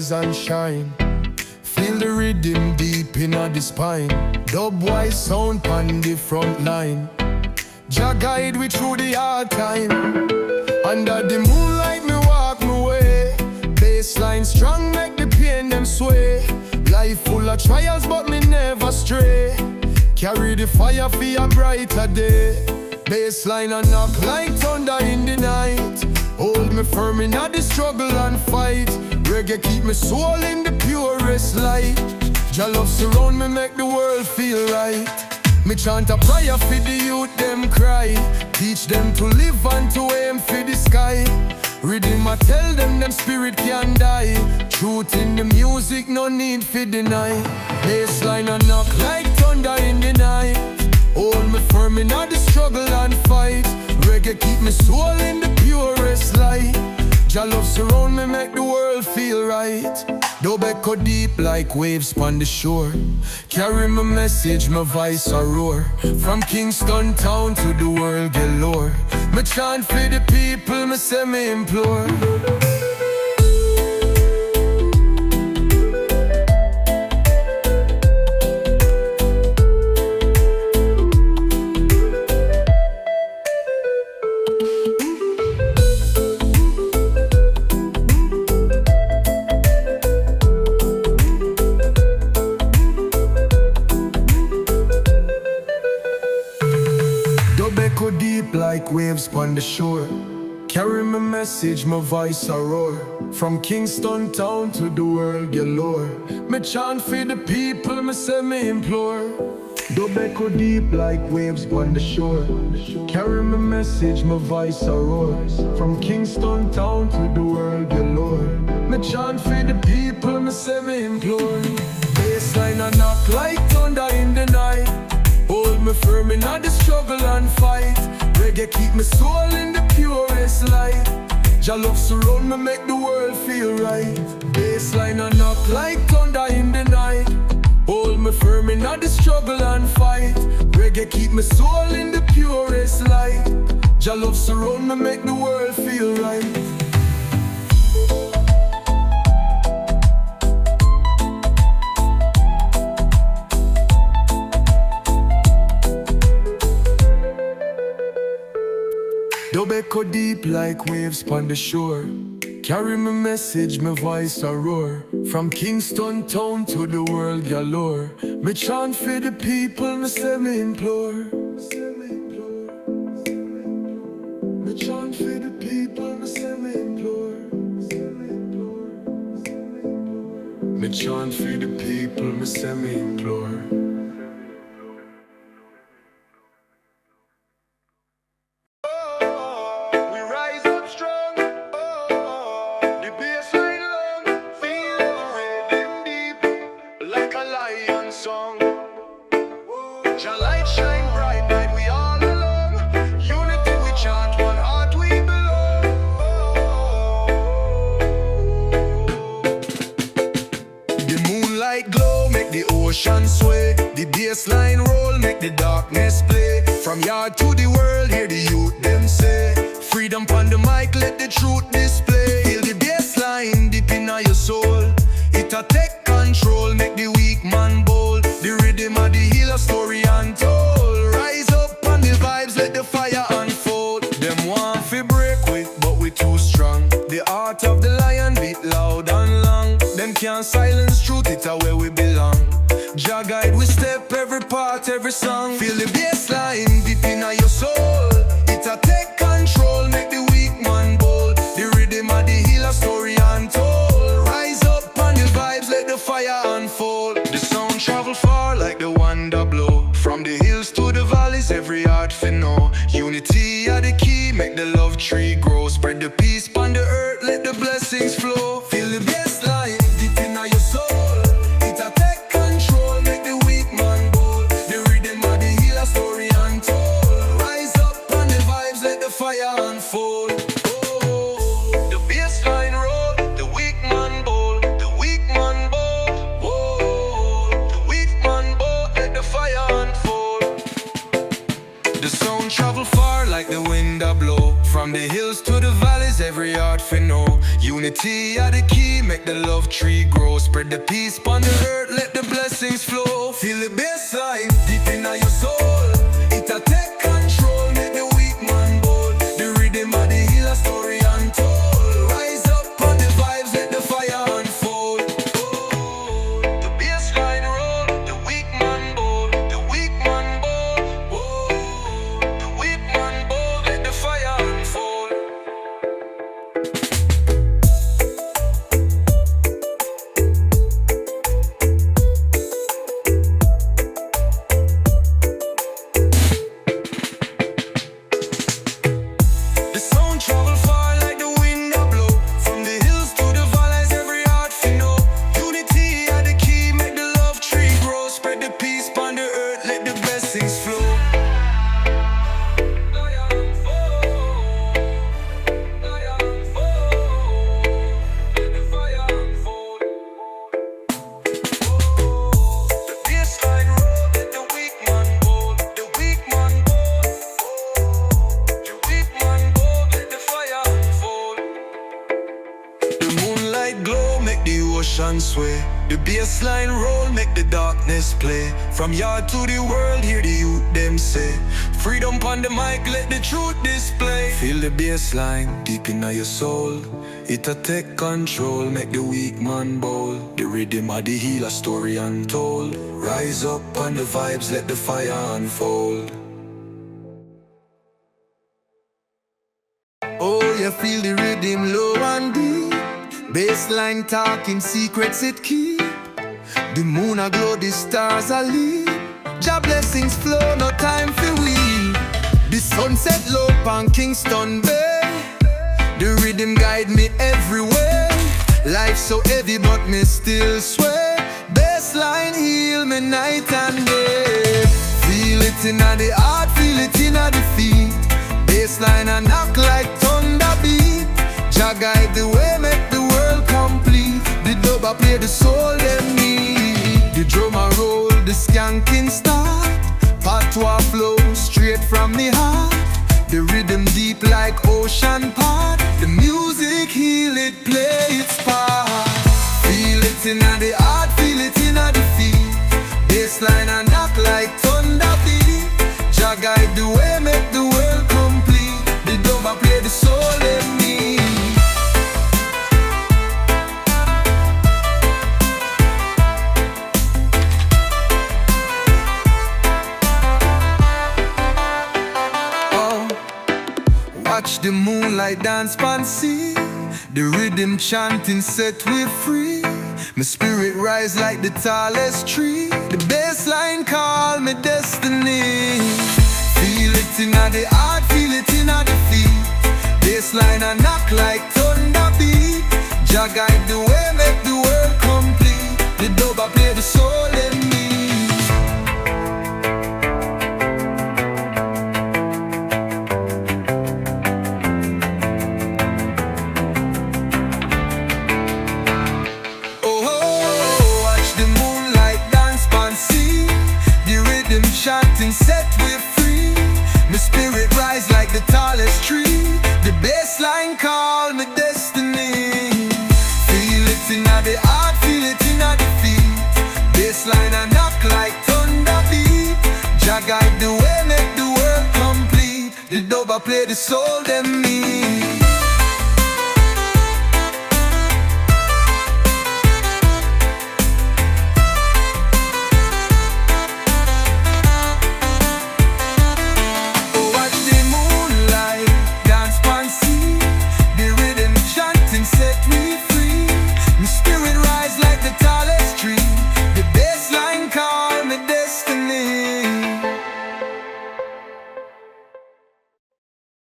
rise and shine. Feel the rhythm deep in the spine. Dub-wise sound on the front line. Jah guide we through the hard time. Under the moonlight me walk my way. Bassline strong make the pain them sway. Life full of trials but me never stray. Carry the fire for a brighter day. Bassline a knock like thunder in the night. Hold me firm in the struggle and fight. Reggae keep me soul in the purest light. Jah love surround me make the world feel right. Me chant a prayer for the youth them cry. Teach them to live and to aim for the sky. Rhythm I tell them spirit can die. Truth in the music no need for deny. Bassline a knock like thunder in the night. Hold me firm in the struggle and fight. Reggae keep me soul in the purest light. Jah love surround me make the world feel right. Dub echo deep like waves on the shore. Carry my message, my voice a roar. From Kingston town to the world galore. Me chant for the people, me say me implore. Echo deep like waves on the shore. Carry my message, my voice a roar. From Kingston town to the world galore. Me chant for the people, me say me implore. Dub echo deep like waves on the shore. Carry my message, my voice a roar. From Kingston town to the world galore. Me chant for the people, me say me implore. Bassline a knock like thunder in the night. Hold me firm in the struggle and fight. Reggae keep me soul in the purest light. Jah love surround me make the world feel right. Bassline a knock like thunder in the night. Hold me firm in the struggle and fight. Reggae keep me soul in the purest light. Jah love surround me make the world feel right. Dub echo deep like waves on the shore. Carry my message, my voice a roar. From Kingston town to the world galore. Me chant for the people, me say me implore. Me chant for the people, me say me implore. Me chant for the people, me say me implore. Jah light shine bright, night we all alone. Unity we chant, one heart we belong. The moonlight glow, make the ocean sway. The bassline roll, make the darkness play. From yard to the world, hear the youth them say. Freedom pon the mic, let the truth display. Feel the bassline deep in your soul. It a take control, make the weak man bold. The rhythm of the healer story untold. Rise up on the vibes, let the fire unfold. Them want fi break with, but we too strong. The heart of the lion beat loud and long. Them can't silence truth, it's where we belong. Jah guide we step, every part, every song. Feel the bassline deep in your soul. It a take control, make the weak man bold. The rhythm of the healer story untold. Rise up on the vibes, let the fire unfold. The sound travel far like the wonder blow. From the hills to the valleys, every heart fi know. Unity are the key, make the love tree grow. Spread the peace upon the earth, let the blessings flow. Feel the bassline deep in your soul. It a take control, make the weak man bold. The rhythm of the healer story untold. Rise up on the vibes, let the fire unfold. Oh, the bassline roll, the weak man bold. The weak man bold. Oh, the weak man bold, let the fire unfold. The song travel far like the wind a blow. From the hills to the valleys, every heart fi know. Unity are the key, make the love tree grow. Spread the peace upon the earth, let the blessings flow. Feel the bassline deep in your soul. It a take control, make the weak man bold. The rhythm of the healer story untold. Rise up on the vibes, let the fire unfold. Oh, the bassline roll, the weak man bold. The weak man bold. Oh, the weak man bold, let the fire unfold. The sound travel far like the wind a blow. From the hills to the valleys, every heart fi know. Unity are the key, make the love tree grow. Spread the peace upon the earth, let the blessings flow. Let the fire unfold. The bassline roll, let the weak man bold. The weak man bold. The weak man bold, let the fire unfold. The moonlight glow, make the ocean sway. The bassline roll, make the darkness play. From yard to the world, hear the youth them say. Freedom pon the mic, let the truth display. Feel the bassline deep in your soul. It a take control, make the weak man bold. The rhythm of the healer story untold. Rise up on the vibes, let the fire unfold. Oh, you feel the rhythm low and deep. Bassline talking secrets it keep. The moon a glow, the stars a leap. Jah blessings flow, no time for we. The sunset low on Kingston Bay. The rhythm guide me everywhere. Life so heavy but me still sway. Bassline heal me night and day. Feel it in the heart, feel it in the feet. Bassline a knock like thunder beat. Jah guide the way, make the world complete. The dub a play the soul them need. The drum a roll, the skanking start. Patois flow straight from the heart. The rhythm deep like ocean part. The music heal it, play its part. Feel it in the heart, feel it in the feet. Bassline a knock like thunder beat. Jah guide the way, make the world complete. The dub a play the soul them need. Watch the moonlight dance pan sea. The rhythm chanting set we free. My spirit rise like the tallest tree. The bassline call me destiny. Feel it in the heart, feel it in the feet. Bassline a knock like thunder beat. Jah guide the way, make the world complete. The dub a play the soul in me. Chanting set we free. My spirit rise like the tallest tree. The bassline call me destiny. Feel it in the heart, feel it in the feet. Bassline a knock like thunder beat. Jah guide the way, make the world complete. The dub a play the soul them need.